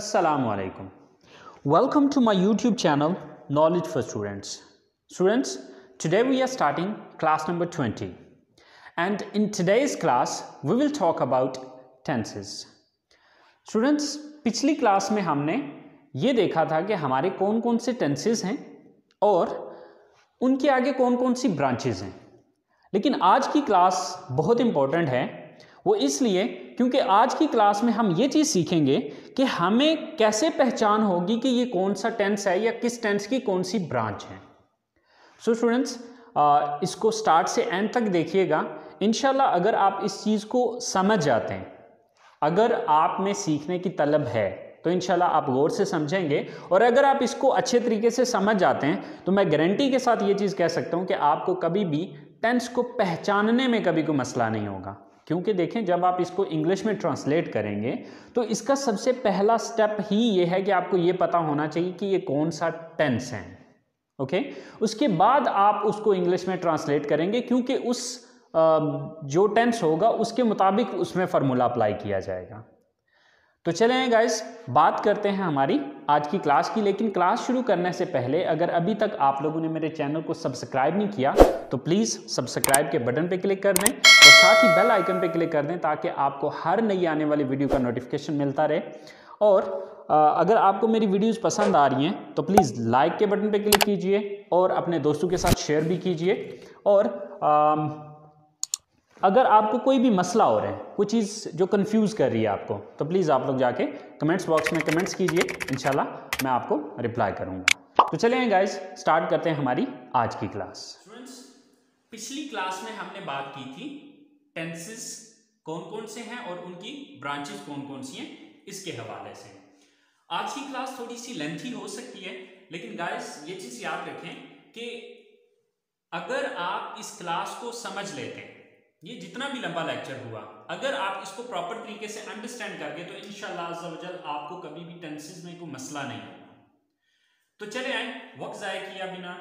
Assalamu alaikum. Welcome to my YouTube channel Knowledge for Students. Students, today we are starting class number 20. And in today's class, we will talk about tenses. Students, पिछली class में हमने ये देखा था कि हमारे कौन कौन से टेंसेस हैं और उनके आगे कौन कौन सी ब्रांचेस हैं। लेकिन आज की क्लास बहुत इंपॉर्टेंट है, वो इसलिए क्योंकि आज की क्लास में हम ये चीज़ सीखेंगे कि हमें कैसे पहचान होगी कि ये कौन सा टेंस है या किस टेंस की कौन सी ब्रांच है। सो स्टूडेंट्स, इसको स्टार्ट से एंड तक देखिएगा। इंशाल्लाह अगर आप इस चीज़ को समझ जाते हैं, अगर आप में सीखने की तलब है तो इंशाल्लाह आप गौर से समझेंगे, और अगर आप इसको अच्छे तरीके से समझ जाते हैं तो मैं गारंटी के साथ ये चीज़ कह सकता हूँ कि आपको कभी भी टेंस को पहचानने में कभी कोई मसला नहीं होगा। क्योंकि देखें, जब आप इसको इंग्लिश में ट्रांसलेट करेंगे तो इसका सबसे पहला स्टेप ही ये है कि आपको ये पता होना चाहिए कि ये कौन सा टेंस है। ओके, उसके बाद आप उसको इंग्लिश में ट्रांसलेट करेंगे, क्योंकि उस जो टेंस होगा उसके मुताबिक उसमें फार्मूला अप्लाई किया जाएगा। तो चलें गाइस, बात करते हैं हमारी आज की क्लास की। लेकिन क्लास शुरू करने से पहले अगर अभी तक आप लोगों ने मेरे चैनल को सब्सक्राइब नहीं किया तो प्लीज़ सब्सक्राइब के बटन पे क्लिक कर दें और साथ ही बेल आइकन पे क्लिक कर दें, ताकि आपको हर नई आने वाली वीडियो का नोटिफिकेशन मिलता रहे। और अगर आपको मेरी वीडियोस पसंद आ रही हैं तो प्लीज़ लाइक के बटन पे क्लिक कीजिए और अपने दोस्तों के साथ शेयर भी कीजिए। और अगर आपको कोई भी मसला हो रहा है, कोई चीज़ जो कंफ्यूज कर रही है आपको, तो प्लीज़ आप लोग जाके कमेंट्स बॉक्स में कमेंट्स कीजिए, इंशाल्लाह मैं आपको रिप्लाई करूंगा। तो चलिए गाइस, स्टार्ट करते हैं हमारी आज की क्लास। स्टूडेंट्स, पिछली क्लास में हमने बात की थी टेंसेस कौन कौन से हैं और उनकी ब्रांचेस कौन कौन सी हैं, इसके हवाले से। आज की क्लास थोड़ी सी लेंथी हो सकती है, लेकिन गाइस ये चीज़ याद रखें कि अगर आप इस क्लास को समझ लेते हैं, ये जितना भी लंबा लेक्चर हुआ, अगर आप इसको प्रॉपर तरीके से अंडरस्टैंड करके, तो इंशाल्लाह अज़्ज़ा वजल आपको कभी भी टेंसेस में कोई मसला नहीं होगा। तो चले आए, वक्त ज़ाया किया बिना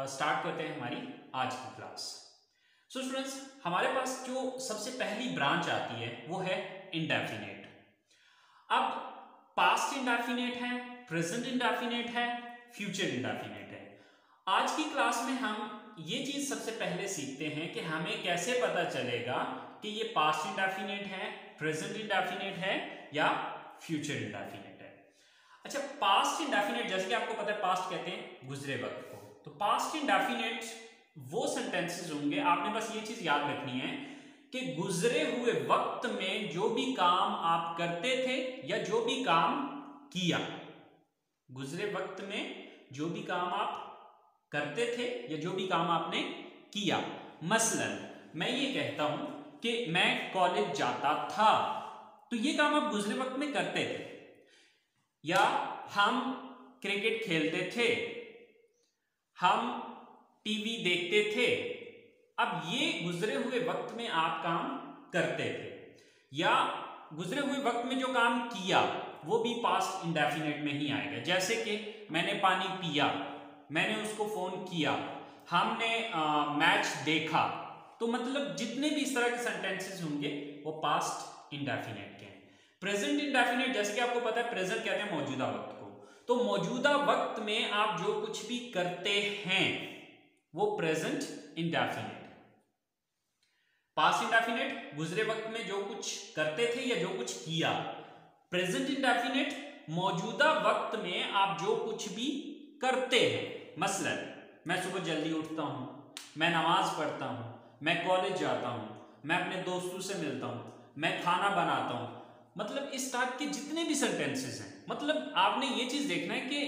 स्टार्ट करते हैं हमारी आज की क्लास। सो स्टूडेंट्स, हमारे पास जो सबसे पहली ब्रांच आती है वो है इंडेफिनेट। अब पास्ट इंडेफिनेट है, प्रेजेंट इंडेफिनेट है, फ्यूचर इंडेफिनेट है। आज की क्लास में हम ये चीज सबसे पहले सीखते हैं कि हमें कैसे पता चलेगा कि ये पास्ट इंडेफिनेट है, प्रेजेंट इंडेफिनेट है या फ्यूचर इंडेफिनेट है। अच्छा, पास्ट इंडेफिनेट, जैसे कि आपको पता है पास्ट कहते हैं गुजरे वक्त को, तो पास्ट इंडेफिनेट वो सेंटेंसेस होंगे, आपने बस ये चीज याद रखनी है कि गुजरे हुए वक्त में जो भी काम आप करते थे या जो भी काम किया, गुजरे वक्त में जो भी काम आप करते थे या जो भी काम आपने किया। मसलन मैं ये कहता हूं कि मैं कॉलेज जाता था, तो ये काम आप गुजरे वक्त में करते थे। या हम क्रिकेट खेलते थे, हम टीवी देखते थे, अब ये गुजरे हुए वक्त में आप काम करते थे। या गुजरे हुए वक्त में जो काम किया वो भी पास्ट इंडेफिनेट में ही आएगा। जैसे कि मैंने पानी पिया, मैंने उसको फोन किया, हमने मैच देखा, तो मतलब जितने भी इस तरह के सेंटेंसेस होंगे वो पास्ट इंडेफिनेट के हैं। प्रेजेंट इंडेफिनेट, जैसे कि आपको पता है प्रेजेंट कहते हैं मौजूदा वक्त को, तो मौजूदा वक्त में आप जो कुछ भी करते हैं वो प्रेजेंट इंडेफिनेट। पास्ट इंडेफिनेट गुजरे वक्त में जो कुछ करते थे या जो कुछ किया। प्रेजेंट इंडेफिनेट मौजूदा वक्त में आप जो कुछ भी करते हैं। मसलन मैं सुबह जल्दी उठता हूं, मैं नमाज पढ़ता हूं, मैं कॉलेज जाता हूं, मैं अपने दोस्तों से मिलता हूं, मैं खाना बनाता हूं। मतलब इस टाइप के जितने भी सेंटेंसेस हैं, मतलब आपने ये चीज देखना है कि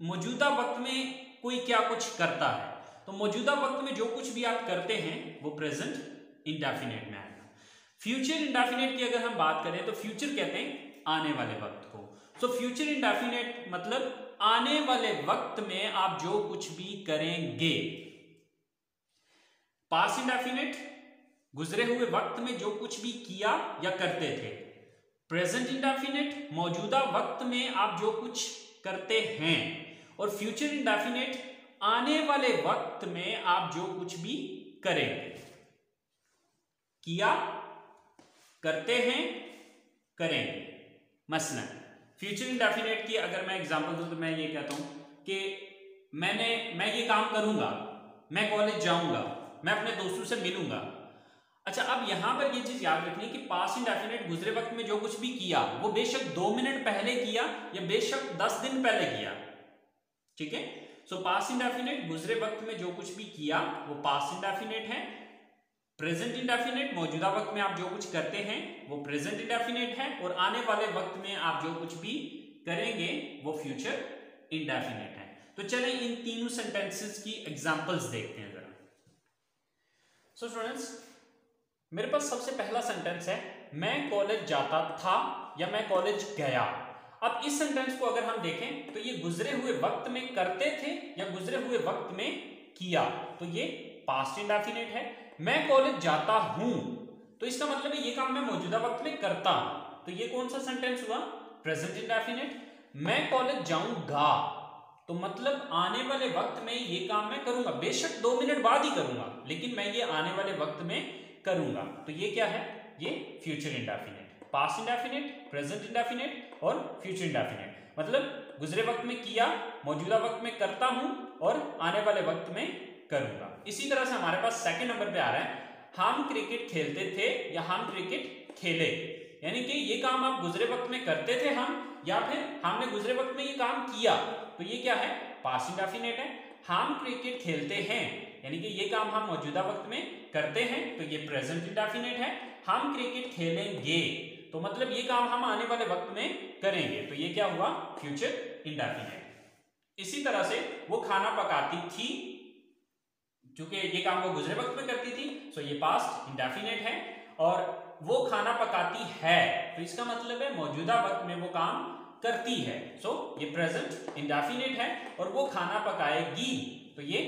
मौजूदा वक्त में कोई क्या कुछ करता है, तो मौजूदा वक्त में जो कुछ भी आप करते हैं वो प्रेजेंट इंडेफिनेट में आएगा। फ्यूचर इंडेफिनेट की अगर हम बात करें तो फ्यूचर कहते हैं आने वाले वक्त को। सो फ्यूचर इंडेफिनेट मतलब आने वाले वक्त में आप जो कुछ भी करेंगे। पास्ट इंडेफिनेट गुजरे हुए वक्त में जो कुछ भी किया या करते थे। प्रेजेंट इंडेफिनेट मौजूदा वक्त में आप जो कुछ करते हैं। और फ्यूचर इंडेफिनेट आने वाले वक्त में आप जो कुछ भी करेंगे। किया, करते हैं, करेंगे। मसलन फ्यूचर इंडेफिनेट की अगर मैं एग्जांपल दूं तो मैं ये कहता हूं कि मैं ये काम करूंगा, मैं कॉलेज जाऊंगा, मैं अपने दोस्तों से मिलूंगा। अच्छा, अब यहां पर ये चीज याद रखनी कि पास्ट इंडेफिनेट गुजरे वक्त में जो कुछ भी किया वो बेशक 2 मिनट पहले किया या बेशक 10 दिन पहले किया, ठीक है। सो पास्ट इंडेफिनेट गुजरे वक्त में जो कुछ भी किया वो पास्ट इंडेफिनेट है। प्रेजेंट इंडेफिनेट मौजूदा वक्त में आप जो कुछ करते हैं वो प्रेजेंट इंडेफिनेट है, और आने वाले वक्त में आप जो कुछ भी करेंगे वो फ्यूचर इंडेफिनेट है। तो चलें इन तीनों सेंटेंसेस की एग्जांपल्स देखते हैं जरा। सो स्टूडेंट्स, मेरे पास सबसे पहला सेंटेंस है मैं कॉलेज जाता था या मैं कॉलेज गया। अब इस सेंटेंस को अगर हम देखें तो ये गुजरे हुए वक्त में करते थे या गुजरे हुए वक्त में किया, तो ये पास्ट इंडेफिनेट है। मैं कॉलेज जाता हूं तो इसका मतलब है ये काम मैं मौजूदा वक्त में करता हूं, तो ये कौन सा सेंटेंस हुआ? Present indefinite. मैं कॉलेज जाऊंगा तो मतलब आने वाले वक्त में ये काम मैं करूंगा, बेशक 2 मिनट बाद ही करूंगा, लेकिन मैं ये आने वाले वक्त में करूंगा। तो ये क्या है? ये future indefinite. Past indefinite, present indefinite और फ्यूचर इंडेफिनेट, मतलब गुजरे वक्त में किया, मौजूदा वक्त में करता हूं और आने वाले वक्त में करूंगा। इसी तरह से हमारे पास सेकंड नंबर पे आ रहा है हम क्रिकेट खेलते थे या हम क्रिकेट खेले, यानी कि ये काम आप गुजरे वक्त में करते थे हम, या फिर हमने गुजरे वक्त में ये काम किया, तो ये क्या है? पास्ट इंडेफिनेट है। हम क्रिकेट खेलते हैं यानी कि ये काम हम मौजूदा वक्त में करते हैं, तो ये प्रेजेंट इंडेफिनेट है। हम क्रिकेट खेलेंगे तो मतलब ये काम हम आने वाले वक्त में करेंगे, तो ये क्या हुआ? Future indefinite. इसी तरह से वो खाना पकाती थी, चूंकि ये काम वो गुजरे वक्त में करती थी, सो ये पास्ट इंडेफिनेट है। और वो खाना पकाती है तो इसका मतलब है मौजूदा वक्त में वो काम करती है, सो ये प्रेजेंट इंडेफिनेट है। और वो खाना पकाएगी तो ये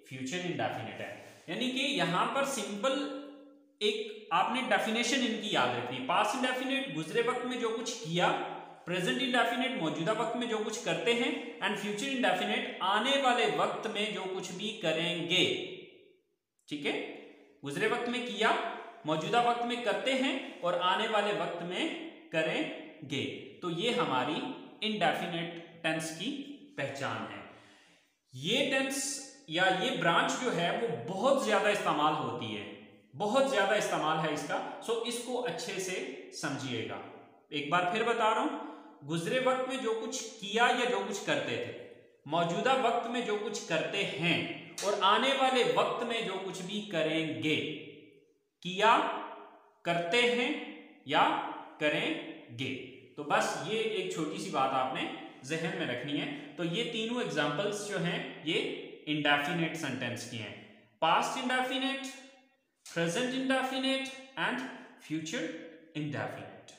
फ्यूचर इंडेफिनेट है। यानी कि यहां पर सिंपल एक आपने डेफिनेशन इनकी याद रखनी है। पास्ट इंडेफिनेट गुजरे वक्त में जो कुछ किया, प्रेजेंट इंडेफिनेट मौजूदा वक्त में जो कुछ करते हैं, एंड फ्यूचर इंडेफिनेट आने वाले वक्त में जो कुछ भी करेंगे, ठीक है। गुजरे वक्त में किया, मौजूदा वक्त में करते हैं और आने वाले वक्त में करेंगे, तो ये हमारी इंडेफिनेट टेंस की पहचान है। ये टेंस या ये ब्रांच जो है वो बहुत ज्यादा इस्तेमाल होती है, बहुत ज्यादा इस्तेमाल है इसका, सो इसको अच्छे से समझिएगा। एक बार फिर बता रहा हूं, गुजरे वक्त में जो कुछ किया या जो कुछ करते थे, मौजूदा वक्त में जो कुछ करते हैं और आने वाले वक्त में जो कुछ भी करेंगे। किया, करते हैं या करेंगे, तो बस ये एक छोटी सी बात आपने जहन में रखनी है। तो ये तीनों एग्जांपल्स जो हैं ये इंडेफिनेट सेंटेंस की हैं, past indefinite, present indefinite and future indefinite.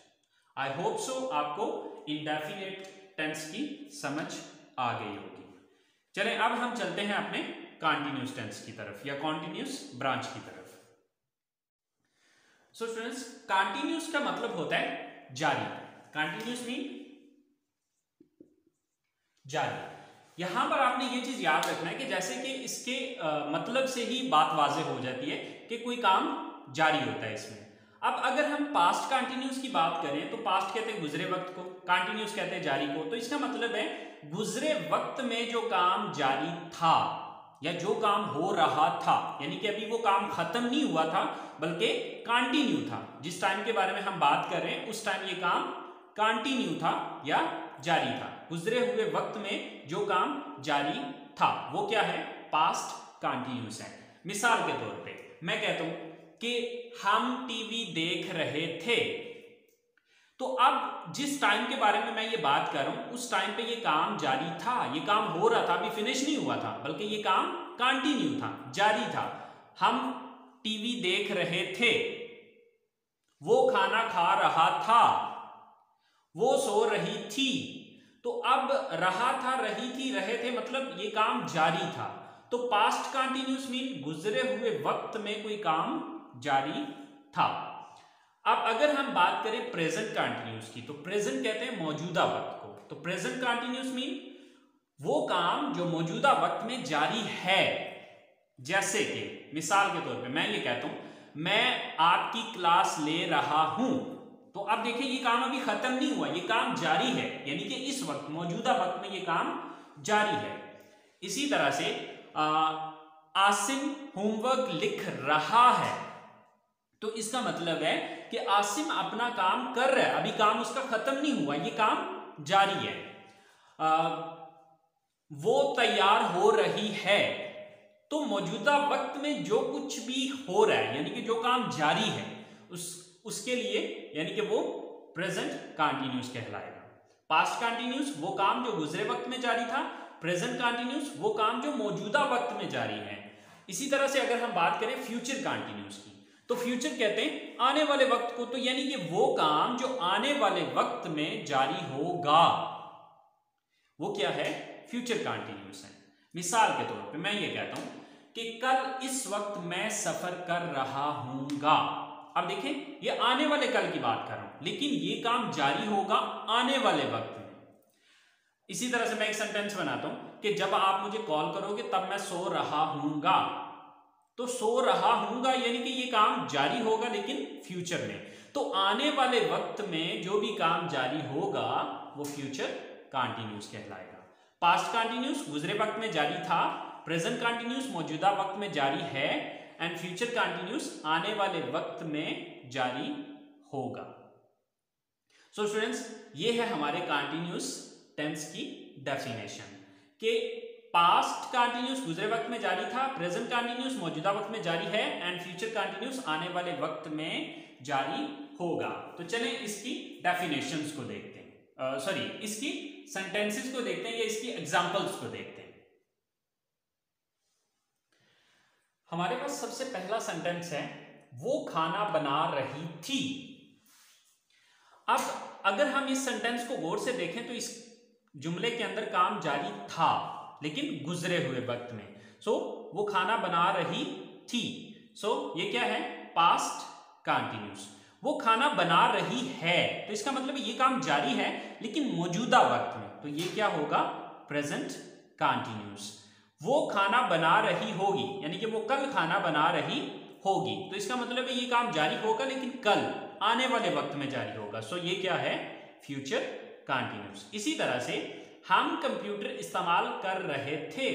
I hope so आपको इंडेफिनेट टेंस की समझ आ गई होगी। चलें अब हम चलते हैं अपने कॉन्टिन्यूस टेंस की तरफ या कॉन्टिन्यूस ब्रांच की तरफ। सो स्टूडेंट्स, कॉन्टिन्यूस का मतलब होता है जारी। कॉन्टिन्यूस मीन जारी। यहां पर आपने ये चीज याद रखना है कि जैसे कि इसके मतलब से ही बात वाज़ेह हो जाती है कि कोई काम जारी होता है इसमें। अब अगर हम पास्ट कंटिन्यूस की बात करें तो पास्ट कहते हैं गुजरे वक्त को, कंटिन्यूस कहते हैं जारी को, तो इसका मतलब है गुजरे वक्त में जो काम जारी था या जो काम हो रहा था, यानी कि अभी वो काम खत्म नहीं हुआ था बल्कि कंटिन्यू था। जिस टाइम के बारे में हम बात कर रहे हैं उस टाइम ये काम कंटिन्यू था या जारी था। गुजरे हुए वक्त में जो काम जारी था वो क्या है? पास्ट कंटिन्यूस है। मिसाल के तौर पे मैं कहता हूं कि हम टीवी देख रहे थे, तो अब जिस टाइम के बारे में मैं ये बात कर रहा हूं उस टाइम पे ये काम जारी था, ये काम हो रहा था, अभी फिनिश नहीं हुआ था बल्कि ये काम कंटिन्यू था, जारी था। हम टीवी देख रहे थे, वो खाना खा रहा था, वो सो रही थी। तो अब रहा था, रही थी, रहे थे, मतलब ये काम जारी था। तो पास्ट कंटिन्यूस मीन गुजरे हुए वक्त में कोई काम जारी था। अब अगर हम बात करें प्रेजेंट कंटिन्यूस की, तो प्रेजेंट कहते हैं मौजूदा वक्त को। तो प्रेजेंट कंटिन्यूस मीन वो काम जो मौजूदा वक्त में जारी है। जैसे कि मिसाल के तौर पे मैं ये कहता हूं मैं आपकी क्लास ले रहा हूं, तो अब देखिए ये काम अभी खत्म नहीं हुआ, ये काम जारी है, यानी कि इस वक्त मौजूदा वक्त में ये काम जारी है। इसी तरह से आसिम होमवर्क लिख रहा है, तो इसका मतलब है कि आसिम अपना काम कर रहा है, अभी काम उसका खत्म नहीं हुआ, ये काम जारी है। वो तैयार हो रही है, तो मौजूदा वक्त में जो कुछ भी हो रहा है यानी कि जो काम जारी है उसके लिए यानी कि वो प्रेजेंट कंटिन्यूअस कहलाएगा। पास्ट कंटिन्यूअस वो काम जो गुजरे वक्त में जारी था, प्रेजेंट कंटिन्यूअस वो काम जो मौजूदा वक्त में जारी है। इसी तरह से अगर हम बात करें फ्यूचर कंटिन्यूअस की, तो फ्यूचर कहते हैं आने वाले वक्त को, तो यानी कि वो काम जो आने वाले वक्त में जारी होगा वो क्या है, फ्यूचर कंटिन्यूअस है। मिसाल के तौर पे मैं ये कहता हूं कि कल इस वक्त मैं सफर कर रहा हूंगा। अब देखें ये आने वाले कल की बात कर रहा हूं, लेकिन ये काम जारी होगा आने वाले वक्त में। इसी तरह से मैं एक सेंटेंस बनाता हूं कि जब आप मुझे कॉल करोगे तब मैं सो रहा हूंगा, तो सो रहा हूंगा यानी कि ये काम जारी होगा लेकिन फ्यूचर में। तो आने वाले वक्त में जो भी काम जारी होगा वो फ्यूचर कंटिन्यूअस कहलाएगा। पास्ट कंटिन्यूअस गुजरे वक्त में जारी था, प्रेजेंट कंटिन्यूअस मौजूदा वक्त में जारी है, एंड फ्यूचर कंटिन्यूअस आने वाले वक्त में जारी होगा। सो स्टूडेंट्स ये है हमारे कंटिन्यूअस टेंस की डेफिनेशन कि पास्ट कंटिन्यूअस गुजरे वक्त में जारी था, प्रेजेंट कंटिन्यूअस मौजूदा वक्त में जारी है, एंड फ्यूचर कंटिन्यूअस आने वाले वक्त में जारी होगा। तो चलें इसकी डेफिनेशंस को देखते हैं, इसकी सेंटेंसेस को देखते हैं या इसकी एग्जांपल्स को देखते हैं। हमारे पास सबसे पहला सेंटेंस है वो खाना बना रही थी। अब अगर हम इस सेंटेंस को गौर से देखें तो इस जुमले के अंदर काम जारी था लेकिन गुजरे हुए वक्त में। वो खाना बना रही थी, ये क्या है, पास्ट कंटिन्यूअस। वो खाना बना रही है, तो इसका मतलब ये काम जारी है लेकिन मौजूदा वक्त में, तो ये क्या होगा, प्रेजेंट कंटिन्यूअस। वो खाना बना रही होगी यानी कि वो कल खाना बना रही होगी, तो इसका मतलब है ये काम जारी होगा लेकिन कल आने वाले वक्त में जारी होगा। ये क्या है, फ्यूचर कंटिन्यूअस। इसी तरह से हम कंप्यूटर इस्तेमाल कर रहे थे,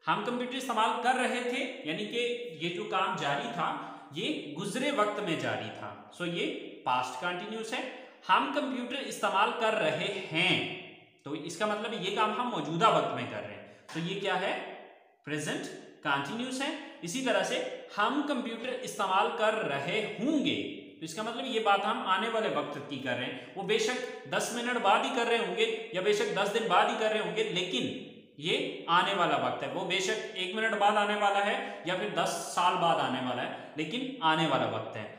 हम कंप्यूटर इस्तेमाल कर रहे थे यानी कि ये जो काम जारी था ये गुजरे वक्त में जारी था, ये पास्ट कंटिन्यूअस है। हम कंप्यूटर इस्तेमाल कर रहे हैं, तो इसका मतलब ये काम हम मौजूदा वक्त में कर रहे हैं, तो ये क्या है, प्रेजेंट कंटिन्यूअस है। इसी तरह से हम कंप्यूटर इस्तेमाल कर रहे होंगे, तो इसका मतलब ये बात हम आने वाले वक्त की कर रहे हैं। वो बेशक 10 मिनट बाद ही कर रहे होंगे या बेशक 10 दिन बाद ही कर रहे होंगे, लेकिन ये आने वाला वक्त है। वो बेशक 1 मिनट बाद आने वाला है या फिर 10 साल बाद आने वाला है, लेकिन आने वाला वक्त है।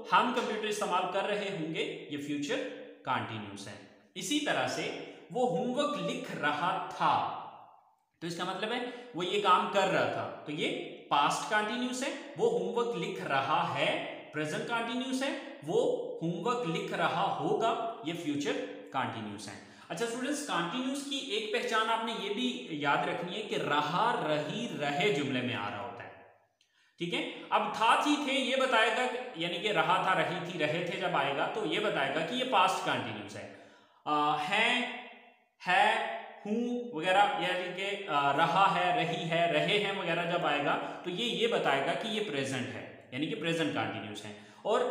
हम कंप्यूटर इस्तेमाल कर रहे होंगे, ये फ्यूचर कंटिन्यूअस है। इसी तरह से वो होमवर्क लिख रहा था, तो इसका मतलब है वो ये काम कर रहा था, तो ये पास्ट कंटिन्यूअस है। वो होमवर्क लिख रहा है, प्रेजेंट कंटिन्यूअस है। वो होमवर्क लिख रहा होगा, ये फ्यूचर कंटिन्यूअस है। अच्छा स्टूडेंट्स, कंटिन्यूअस की एक पहचान आपने ये भी याद रखनी है कि रहा, रही, रहे जुमले में आ रहा होता है, ठीक है। अब था, थी, थे ये बताएगा, यानी कि रहा था, रही थी, रहे थे जब आएगा तो ये बताएगा कि ये पास्ट कंटिन्यूअस है, हूं वगैरह, यानी कि रहा है, रही है, रहे हैं वगैरह जब आएगा तो ये बताएगा कि ये प्रेजेंट है, यानी कि प्रेजेंट कंटिन्यूअस है। और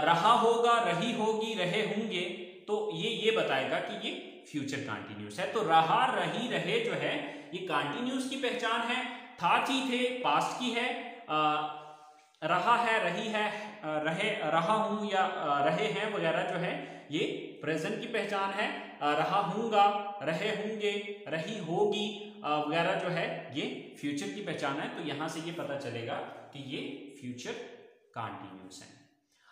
रहा होगा, रही होगी, रहे होंगे, तो ये बताएगा कि ये फ्यूचर कंटिन्यूअस है। तो रहा, रही, रहे जो है ये कंटिन्यूअस की पहचान है। था, थी, थे पास्ट की है। रहा है, रही है, रहा हूं या रहे हैं वगैरह जो है ये प्रेजेंट की पहचान है। रहा हूंगा, रहे होंगे, रही होगी वगैरह जो है ये फ्यूचर की पहचान है। तो यहां से ये पता चलेगा कि ये फ्यूचर कंटिन्यूअस है।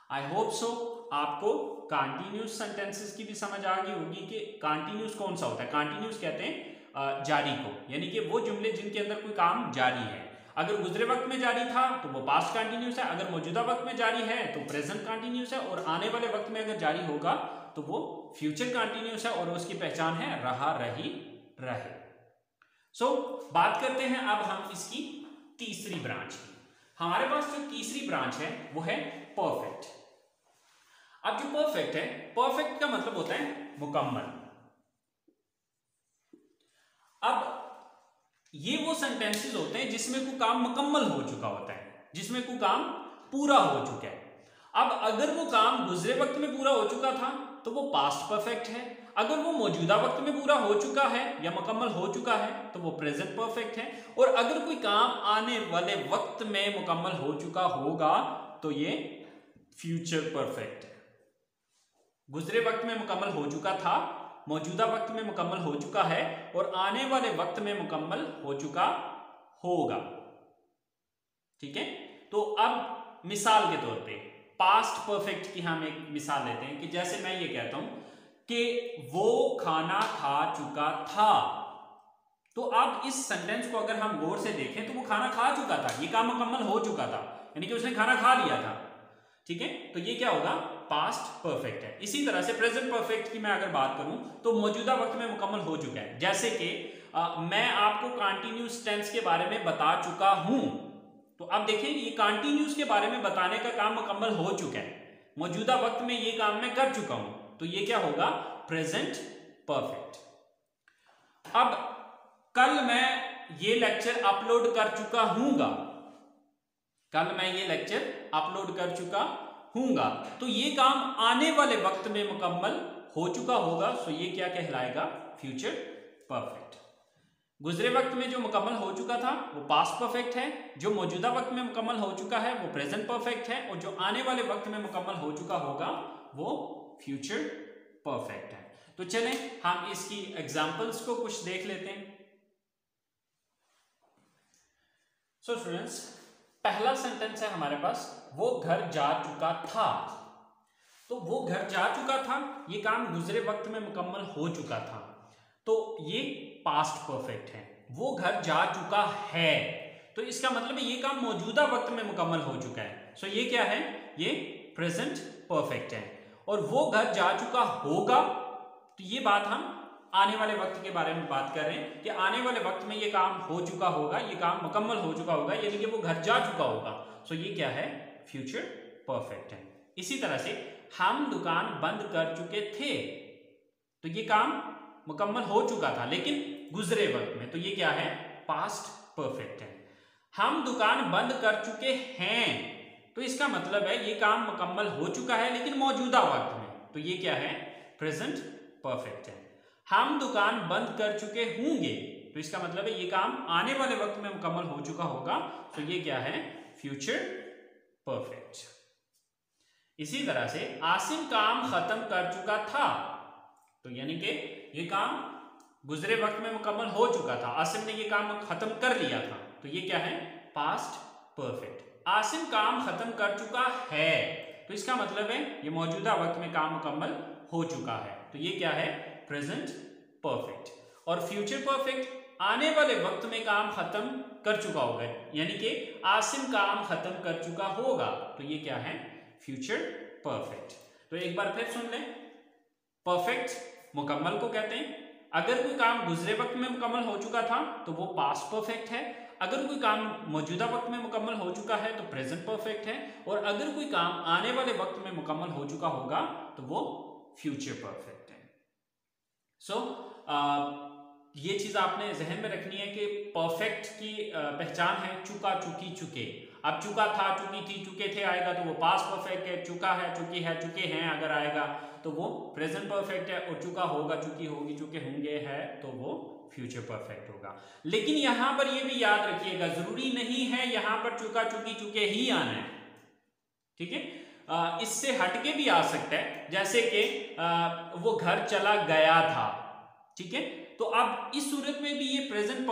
आई होप सो आपको कंटिन्यूअस सेंटेंसेस की भी समझ आ गई होगी कि कंटिन्यूअस कौन सा होता है। कंटिन्यूअस कहते हैं जारी को, यानी कि वो जुमले जिनके अंदर कोई काम जारी है। अगर गुजरे वक्त में जारी था तो वो पास्ट कंटिन्यूअस है, अगर मौजूदा वक्त में जारी है तो प्रेजेंट कंटिन्यूअस है, और आने वाले वक्त में अगर जारी होगा तो वो फ्यूचर कंटिन्यूअस है, और उसकी पहचान है रहा, रही, रहे। बात करते हैं अब हम इसकी तीसरी ब्रांच की। हमारे पास जो तीसरी ब्रांच है वो है परफेक्ट। अब जो परफेक्ट है, परफेक्ट का मतलब होता है मुकम्मल। अब ये वो सेंटेंसेस होते हैं जिसमें कोई काम मुकम्मल हो चुका होता है, जिसमें कोई काम पूरा हो चुका है। अब अगर वो काम गुजरे वक्त में पूरा हो चुका था तो वो पास्ट परफेक्ट है, अगर वो मौजूदा वक्त में पूरा हो चुका है या मुकम्मल हो चुका है तो वो प्रेजेंट परफेक्ट है, और अगर कोई काम आने वाले वक्त में मुकम्मल हो चुका होगा तो ये फ्यूचर परफेक्ट है। गुजरे वक्त में मुकम्मल हो चुका था, मौजूदा वक्त में मुकम्मल हो चुका है और आने वाले वक्त में मुकम्मल हो चुका होगा। ठीक है, तो अब मिसाल के तौर पे पास्ट परफेक्ट की हम एक मिसाल लेते हैं कि जैसे मैं ये कहता हूं कि वो खाना खा चुका था, तो अब इस सेंटेंस को अगर हम गौर से देखें तो वो खाना खा चुका था, ये काम मुकम्मल हो चुका था, यानी कि उसने खाना खा लिया था। ठीक है, तो ये क्या होगा, पास्ट परफेक्ट है। इसी तरह से प्रेजेंट परफेक्ट की मैं अगर बात करूं तो मौजूदा वक्त में मुकम्मल हो चुका है, जैसे कि मैं आपको कंटीन्यूअस टेंस के बारे में बता चुका हूं, तो अब देखिए ये कंटीन्यूअस के बारे में बताने का काम मुकम्मल हो चुका है, मौजूदा वक्त में ये काम मैं कर चुका हूं, तो ये क्या होगा, प्रेजेंट परफेक्ट। अब कल मैं ये लेक्चर अपलोड कर चुका हूंगा, कल मैं ये लेक्चर अपलोड कर चुका हूंगा, तो ये काम आने वाले वक्त में मुकम्मल हो चुका होगा, सो ये क्या कहलाएगा, फ्यूचर परफेक्ट। गुजरे वक्त में जो मुकम्मल हो चुका था वो पास्ट परफेक्ट है, जो मौजूदा वक्त में मुकम्मल हो चुका है वो प्रेजेंट परफेक्ट है, और जो आने वाले वक्त में मुकम्मल हो चुका होगा वो फ्यूचर परफेक्ट है। तो चलें हम इसकी एग्जांपल्स को कुछ देख लेते हैं। सो स्टूडेंट्स, पहला सेंटेंस है हमारे पास, वो घर जा चुका था। तो वो घर जा चुका था, ये काम गुजरे वक्त में मुकम्मल हो चुका था, तो ये पास्ट परफेक्ट है। वो घर जा चुका है, तो इसका मतलब है ये काम मौजूदा वक्त में मुकम्मल हो चुका है, सो ये क्या है, ये प्रेजेंट परफेक्ट है। और वो घर जा चुका होगा, तो ये बात हम आने वाले वक्त के बारे में बात कर रहे हैं कि आने वाले वक्त में ये काम हो चुका होगा, ये काम मुकम्मल हो चुका होगा, यानी कि वो घर जा चुका होगा, सो ये क्या है, फ्यूचर परफेक्ट है। इसी तरह से हम दुकान बंद कर चुके थे, तो ये काम मुकम्मल हो चुका था लेकिन गुजरे वक्त में, तो ये क्या है, पास्ट परफेक्ट है। हम दुकान बंद कर चुके हैं, तो इसका मतलब है ये काम मुकम्मल हो चुका है लेकिन मौजूदा वक्त में, तो ये क्या है, प्रेजेंट परफेक्ट है। हम दुकान बंद कर चुके होंगे, तो इसका मतलब है ये काम आने वाले वक्त में मुकम्मल हो चुका होगा, तो ये क्या है, फ्यूचर परफेक्ट। इसी तरह से आसिम काम खत्म कर चुका था, तो यानी कि ये काम गुजरे वक्त में मुकम्मल हो चुका था, आसिम ने ये काम खत्म कर लिया था, तो ये क्या है, पास्ट परफेक्ट। आसिम काम खत्म कर चुका है, तो इसका मतलब है ये मौजूदा वक्त में काम मुकम्मल हो चुका है, तो ये क्या है, प्रेजेंट परफेक्ट। और फ्यूचर परफेक्ट आने वाले वक्त में काम खत्म कर चुका होगा, यानी कि आसिम काम खत्म कर चुका होगा, तो ये क्या है, फ्यूचर परफेक्ट। तो एक बार फिर सुन लें, परफेक्ट मुकम्मल को कहते हैं, अगर कोई काम गुजरे वक्त में मुकम्मल हो चुका था तो वो पास्ट परफेक्ट है, अगर कोई काम मौजूदा वक्त में मुकम्मल हो चुका है तो प्रेजेंट परफेक्ट है, और अगर कोई काम आने वाले वक्त में मुकम्मल हो चुका होगा तो वो फ्यूचर परफेक्ट है। सो ये चीज आपने जहन में रखनी है कि परफेक्ट की पहचान है चुका, चुकी, चुके। अब चुका था, चुकी थी, चुके थे आएगा तो वो पास्ट परफेक्ट है, चुका है, चुकी है, चुके हैं अगर आएगा तो वो प्रेजेंट परफेक्ट है, और चुका होगा, चुकी होगी, चुके होंगे है तो वो फ्यूचर परफेक्ट होगा। लेकिन यहां पर ये भी याद रखिएगा, जरूरी नहीं है यहां पर चुका, चुकी, चुके ही आना है, ठीक है, इससे हटके भी आ सकता है, जैसे कि वो घर चला गया था, ठीक है, तो अब इस सूरत में भी ये प्रेजेंट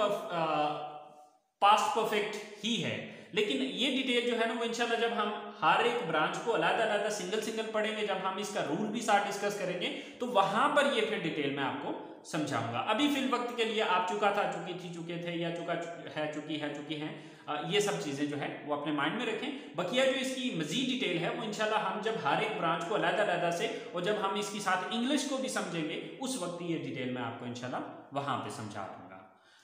पास्ट परफेक्ट ही है। लेकिन ये डिटेल जो है ना वो इंशाल्लाह जब हम हर एक ब्रांच को अलग-अलग सिंगल पढ़ेंगे, जब हम इसका रूल भी साथ डिस्कस करेंगे तो वहां पर ये फिर डिटेल में आपको समझाऊंगा। अभी फिल वक्त के लिए आप चुका था, चुकी थी, चुके थे, या चुका है, चुकी हैं, ये सब चीजें जो है वो अपने माइंड में रखें। बकिया जो इसकी मजीद डिटेल है वो इंशाल्लाह हम जब हर एक ब्रांच को अलग-अलग से, और जब हम इसके साथ इंग्लिश को भी समझेंगे उस वक्त ये डिटेल में आपको इंशाल्लाह वहां पे समझा दूंगा।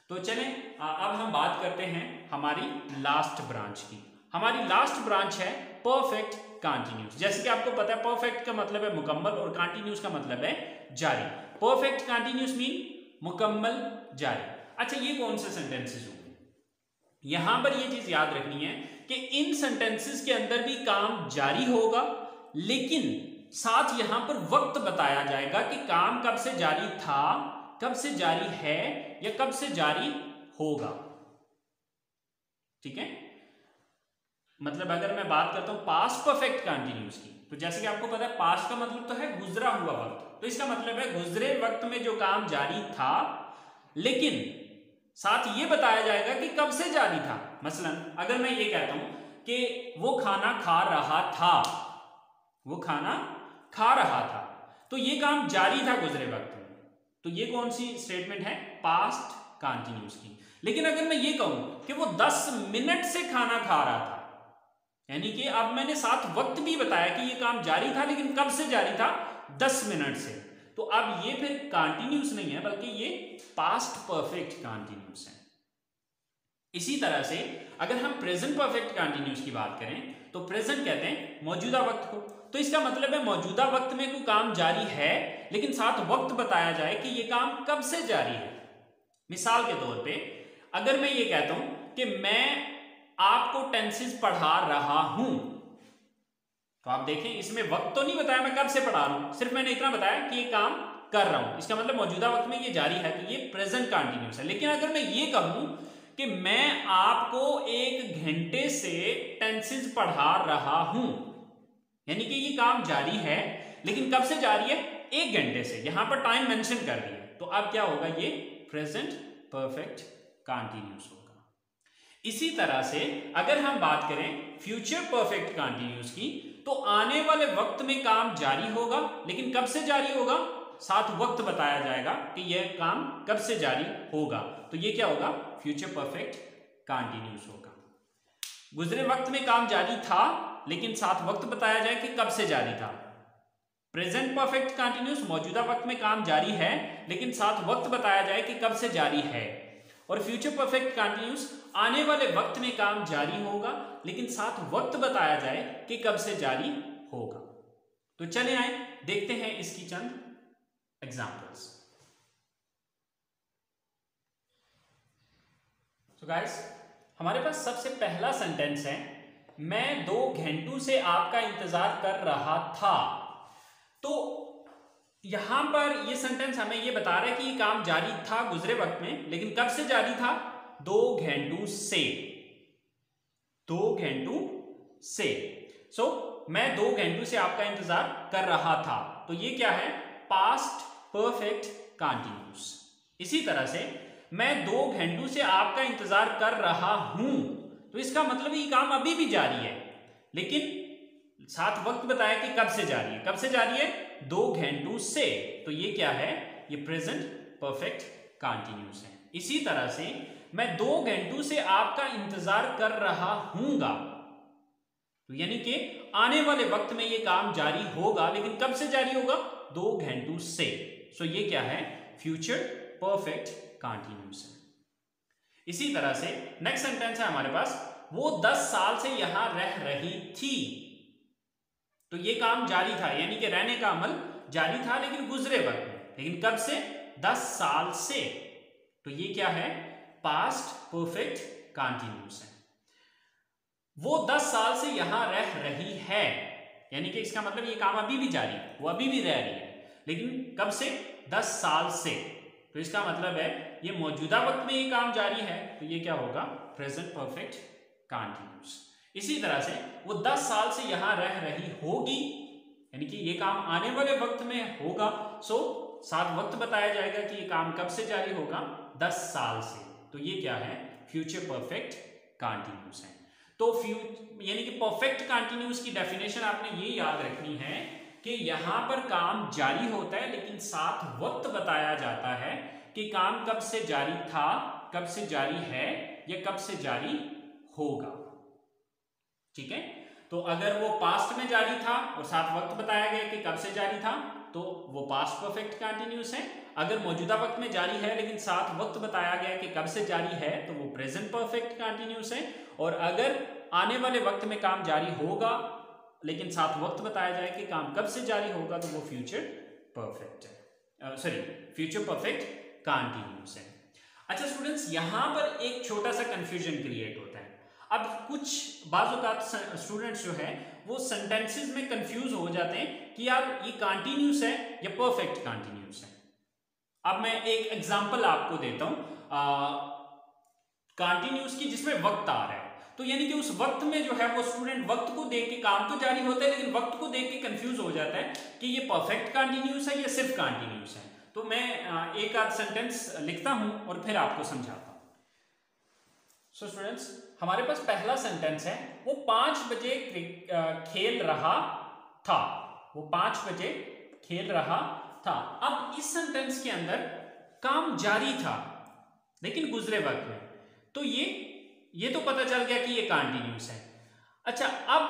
तो चलें अब हम बात करते हैं हमारी लास्ट ब्रांच की। हमारी लास्ट ब्रांच है परफेक्ट कंटिन्यूस। जैसे कि आपको पता है परफेक्ट का मतलब है मुकम्मल और कंटिन्यूस का मतलब है जारी। परफेक्ट कंटिन्यूस मीन मुकम्मल जारी। अच्छा, ये कौन से सेंटेंसेस होंगे? यहां पर ये चीज याद रखनी है कि इन सेंटेंसेस के अंदर भी काम जारी होगा, लेकिन साथ यहां पर वक्त बताया जाएगा कि काम कब से जारी था, कब से जारी है या कब से जारी होगा। ठीक है, मतलब अगर मैं बात करता हूं पास्ट परफेक्ट कंटिन्यूस की, तो जैसे कि आपको पता है पास्ट का मतलब तो है गुजरा हुआ वक्त, तो इसका मतलब है गुजरे वक्त में जो काम जारी था, लेकिन साथ ये बताया जाएगा कि कब से जारी था। मसलन अगर मैं ये कहता हूं कि वो खाना खा रहा था, वो खाना खा रहा था, तो ये काम जारी था गुजरे वक्त में, तो ये कौन सी स्टेटमेंट है? पास्ट कंटिन्यूस की। लेकिन अगर मैं ये कहूं कि वो 10 मिनट से खाना खा रहा था, यानी कि अब मैंने साथ वक्त भी बताया कि ये काम जारी था, लेकिन कब से जारी था? 10 मिनट से, तो अब ये फिर कंटिन्यूस नहीं है बल्कि ये पास्ट परफेक्ट कंटिन्यूस है। इसी तरह से अगर हम प्रेजेंट परफेक्ट कंटिन्यूस की बात करें तो प्रेजेंट कहते हैं मौजूदा वक्त को, तो इसका मतलब है मौजूदा वक्त में कोई काम जारी है, लेकिन साथ वक्त बताया जाए कि ये काम कब से जारी है। मिसाल के तौर पे अगर मैं ये कहता हूं कि मैं आपको टेंसेस पढ़ा रहा हूं, तो आप देखें इसमें वक्त तो नहीं बताया मैं कब से पढ़ा रहा हूं, सिर्फ मैंने इतना बताया कि ये काम कर रहा हूं, इसका मतलब मौजूदा वक्त में ये जारी है, तो ये प्रेजेंट कंटिन्यूस है। लेकिन अगर मैं ये कहूं कि मैं आपको 1 घंटे से टेंसेस पढ़ा रहा हूं, यानी कि ये काम जारी है, लेकिन कब से जारी है? 1 घंटे से, यहां पर टाइम मेंशन कर दिया, तो अब क्या होगा? ये प्रेजेंट परफेक्ट कंटिन्यूस होगा। इसी तरह से अगर हम बात करें फ्यूचर परफेक्ट कंटिन्यूस की, तो आने वाले वक्त में काम जारी होगा, लेकिन कब से जारी होगा? साथ वक्त बताया जाएगा कि यह काम कब से जारी होगा, तो ये क्या होगा? फ्यूचर परफेक्ट कंटिन्यूस होगा। गुजरे वक्त में काम जारी था, लेकिन साथ वक्त बताया जाए कि कब से जारी था। प्रेजेंट परफेक्ट कंटिन्यूस मौजूदा वक्त में काम जारी है, लेकिन साथ वक्त बताया जाए कि कब से जारी है। और फ्यूचर परफेक्ट कंटिन्यूस आने वाले वक्त में काम जारी होगा, लेकिन साथ वक्त बताया जाए कि कब से जारी होगा। तो चले आए देखते हैं इसकी चंद एग्जांपल्स। तो गाइस हमारे पास सबसे पहला सेंटेंस है, मैं 2 घंटों से आपका इंतजार कर रहा था। तो यहां पर ये सेंटेंस हमें ये बता रहा है कि ये काम जारी था गुजरे वक्त में, लेकिन कब से जारी था? 2 घंटों से, 2 घंटों से। सो मैं 2 घंटों से आपका इंतजार कर रहा था, तो ये क्या है? Past perfect continuous. इसी तरह से मैं 2 घंटों से आपका इंतजार कर रहा हूं, तो इसका मतलब ये काम अभी भी जारी है, लेकिन साथ वक्त बताया कि कब से जारी है। कब से जारी है? 2 घंटों से, तो ये क्या है? ये प्रेजेंट परफेक्ट कंटिन्यूस है। इसी तरह से मैं 2 घंटों से आपका इंतजार कर रहा हूंगा, तो यानी कि आने वाले वक्त में ये काम जारी होगा, लेकिन कब से जारी होगा? 2 घंटों से। सो ये क्या है? फ्यूचर परफेक्ट कंटिन्यूस है। इसी तरह से नेक्स्ट सेंटेंस है हमारे पास, वो 10 साल से यहां रह रही थी, तो ये काम जारी था, यानी कि रहने का अमल जारी था, लेकिन गुजरे वक्त में, लेकिन कब से? 10 साल से, तो ये क्या है? पास्ट परफेक्ट कंटिन्यूस है। वो 10 साल से यहां रह रही है, यानी कि इसका मतलब ये काम अभी भी जारी है, वो अभी भी रह रही है, लेकिन कब से? 10 साल से, तो इसका मतलब है ये मौजूदा वक्त में ये काम जारी है, तो ये क्या होगा? Present perfect continuous. इसी तरह से वो 10 साल से यहां रह रही होगी, यानी कि ये काम आने वाले वक्त में होगा, सो साथ वक्त बताया जाएगा कि ये काम कब से जारी होगा? 10 साल से, तो ये क्या है? फ्यूचर परफेक्ट कंटिन्यूस है। तो यानी कि परफेक्ट कंटिन्यूस की डेफिनेशन आपने ये याद रखनी है कि यहां पर काम जारी होता है, लेकिन साथ वक्त बताया जाता है कि काम कब से जारी था, कब से जारी है या कब से जारी होगा। ठीक है, तो अगर वो पास्ट में जारी था और साथ वक्त बताया गया कि कब से जारी था, तो वो पास्ट परफेक्ट कंटिन्यूस है। अगर मौजूदा वक्त में जारी है लेकिन साथ वक्त बताया गया कि कब से जारी है तो वो प्रेजेंट परफेक्ट कंटिन्यूस है। और अगर आने वाले वक्त में काम जारी होगा लेकिन साथ वक्त बताया जाए कि काम कब से जारी होगा तो वो फ्यूचर परफेक्ट है, सॉरी फ्यूचर परफेक्ट कंटिन्यूस है। अच्छा स्टूडेंट्स, यहां पर एक छोटा सा कंफ्यूजन क्रिएट होता है। अब कुछ बाज़ औक़ात स्टूडेंट्स जो है वो सेंटेंसेस में कंफ्यूज हो जाते हैं कि यार ये कंटिन्यूस है या परफेक्ट कंटिन्यूस है। अब मैं एक एग्जांपल आपको देता हूं कंटिन्यूस की जिसमें वक्त आ रहा है, तो यानी कि उस वक्त में जो है वो स्टूडेंट वक्त को देख के, काम तो जारी होता है लेकिन वक्त को देख के कंफ्यूज हो जाता है कि ये परफेक्ट कंटिन्यूस है या सिर्फ कंटिन्यूस है। तो मैं एक आध सेंटेंस लिखता हूं और फिर आपको समझाता हूं। सो स्टूडेंट्स, हमारे पास पहला सेंटेंस है, वो 5 बजे खेल रहा था। वो 5 बजे खेल रहा था। अब इस सेंटेंस के अंदर काम जारी था लेकिन गुजरे वक्त में, तो ये तो पता चल गया कि ये कंटिन्यूस है। अच्छा, अब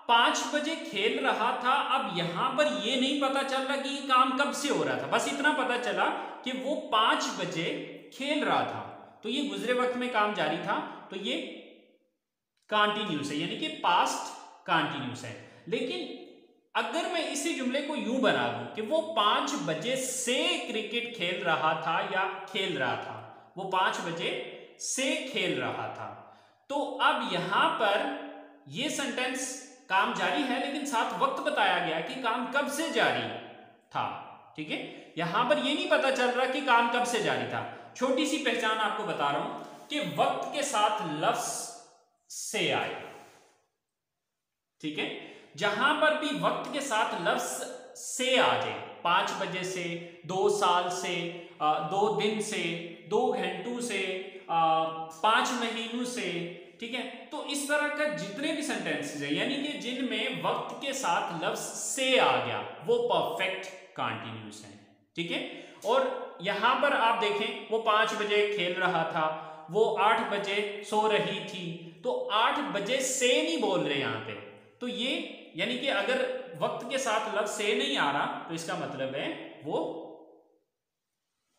5 बजे खेल रहा था, अब यहां पर ये नहीं पता चल रहा कि ये काम कब से हो रहा था, बस इतना पता चला कि वो 5 बजे खेल रहा था, तो ये गुजरे वक्त में काम जारी था, तो ये कंटिन्यूस है यानी कि पास्ट कंटिन्यूस है। लेकिन अगर मैं इसी जुमले को यूं बना दूं कि वो 5 बजे से क्रिकेट खेल रहा था या खेल रहा था, वो 5 बजे से खेल रहा था, तो अब यहां पर ये सेंटेंस काम जारी है लेकिन साथ वक्त बताया गया कि काम कब से जारी था। ठीक है, यहां पर ये नहीं पता चल रहा कि काम कब से जारी था। छोटी सी पहचान आपको बता रहा हूं कि वक्त के साथ लफ्ज से आए। ठीक है, जहां पर भी वक्त के साथ लफ्ज से आ जाए, 5 बजे से, 2 साल से, 2 दिन से, 2 घंटों से, 5 महीनों से, ठीक है, तो इस तरह का जितने भी सेंटेंसेस है यानी कि जिनमें वक्त के साथ लफ्ज से आ गया वो परफेक्ट कंटिन्यूस है। ठीक है, और यहां पर आप देखें वो 5 बजे खेल रहा था, वो 8 बजे सो रही थी, तो 8 बजे से नहीं बोल रहे यहां पे, तो ये यानी कि अगर वक्त के साथ लफ्ज से नहीं आ रहा तो इसका मतलब है वो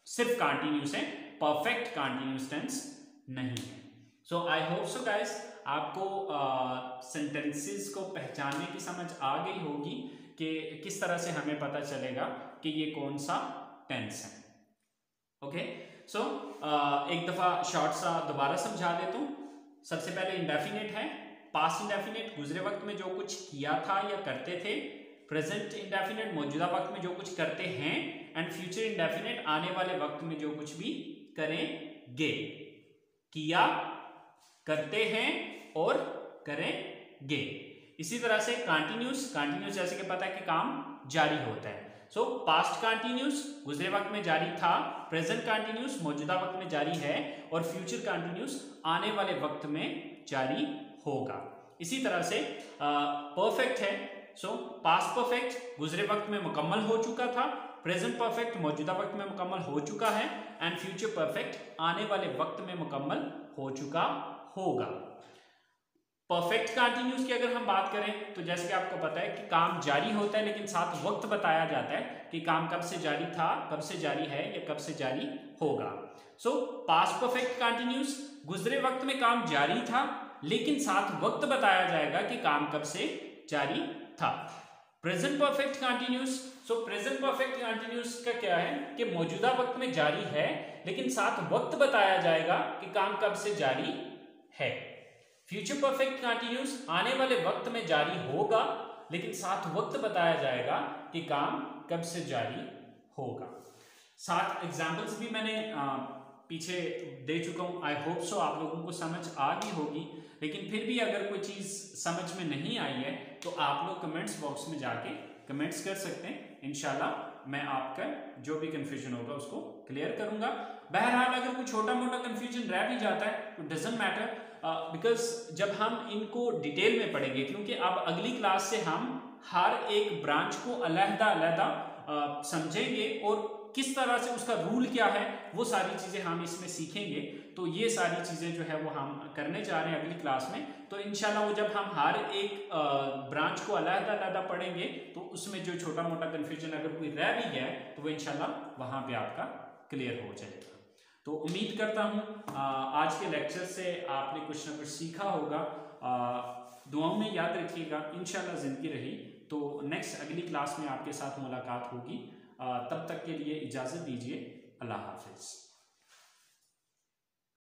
सिर्फ कंटिन्यूस है, परफेक्ट कंटिन्यूस टेंस नहीं है। सो आई होप सो गाइस आपको सेंटेंसेस को पहचानने की समझ आ गई होगी कि किस तरह से हमें पता चलेगा कि ये कौन सा टेंस है। ओके, सो एक दफा शॉर्ट सा दोबारा समझा देता हूं। सबसे पहले इंडेफिनिट है, पास्ट इंडेफिनिट गुजरे वक्त में जो कुछ किया था या करते थे, प्रेजेंट इंडेफिनिट मौजूदा वक्त में जो कुछ करते हैं, एंड फ्यूचर इंडेफिनिट आने वाले वक्त में जो कुछ भी करेंगे। किया, करते हैं और करेंगे। इसी तरह से कंटिन्यूस, कंटिन्यूस जैसे कि पता है कि काम जारी होता है। सो पास्ट कंटिन्यूस गुजरे वक्त में जारी था, प्रेजेंट कंटिन्यूस मौजूदा वक्त में जारी है, और फ्यूचर कंटिन्यूस आने वाले वक्त में जारी होगा। इसी तरह से परफेक्ट है, सो पास्ट परफेक्ट गुजरे वक्त में मुकम्मल हो चुका था, प्रेजेंट परफेक्ट मौजूदा वक्त में मुकम्मल हो चुका है, एंड फ्यूचर परफेक्ट आने वाले वक्त में मुकम्मल हो चुका होगा। परफेक्ट कंटिन्यूस की अगर हम बात करें तो जैसे कि आपको पता है कि काम जारी होता है लेकिन साथ वक्त बताया जाता है कि काम कब से जारी था, कब से जारी है या कब से जारी होगा। सो पास्ट परफेक्ट कंटिन्यूस गुजरे वक्त में काम जारी था लेकिन साथ वक्त बताया जाएगा कि काम कब से जारी था। प्रेजेंट परफेक्ट कंटिन्यूस, सो प्रेजेंट परफेक्ट कंटिन्यूस का क्या है कि मौजूदा वक्त में जारी है लेकिन साथ वक्त बताया जाएगा कि काम कब से जारी है। फ्यूचर परफेक्ट कंटिन्यूस आने वाले वक्त में जारी होगा लेकिन साथ वक्त बताया जाएगा कि काम कब से जारी होगा। 7 एग्जाम्पल्स भी मैंने पीछे दे चुका हूं। आई होप सो आप लोगों को समझ आ गई होगी, लेकिन फिर भी अगर कोई चीज़ समझ में नहीं आई है तो आप लोग कमेंट्स बॉक्स में जाके कमेंट्स कर सकते हैं। इंशाल्लाह मैं आपका जो भी कंफ्यूजन होगा उसको क्लियर करूंगा। बहरहाल अगर कोई छोटा मोटा कंफ्यूजन रह भी जाता है तो डजंट मैटर, बिकॉज जब हम इनको डिटेल में पढ़ेंगे, क्योंकि अब अगली क्लास से हम हर एक ब्रांच को अलहदा अलहदा समझेंगे और किस तरह से उसका रूल क्या है वो सारी चीज़ें हम इसमें सीखेंगे। तो ये सारी चीज़ें जो है वो हम करने जा रहे हैं अगली क्लास में। तो इंशाल्लाह वो जब हम हर एक ब्रांच को अलग-अलग पढ़ेंगे तो उसमें जो छोटा मोटा कन्फ्यूजन अगर कोई रह भी गया है तो वो इंशाल्लाह वहाँ पे आपका क्लियर हो जाएगा। तो उम्मीद करता हूँ आज के लेक्चर से आपने कुछ ना कुछ सीखा होगा। दुआओं में याद रखिएगा, इंशाल्लाह ज़िंदगी रही तो नेक्स्ट अगली क्लास में आपके साथ मुलाकात होगी। तब तक के लिए इजाज़त दीजिए। अल्लाह हाफिज़।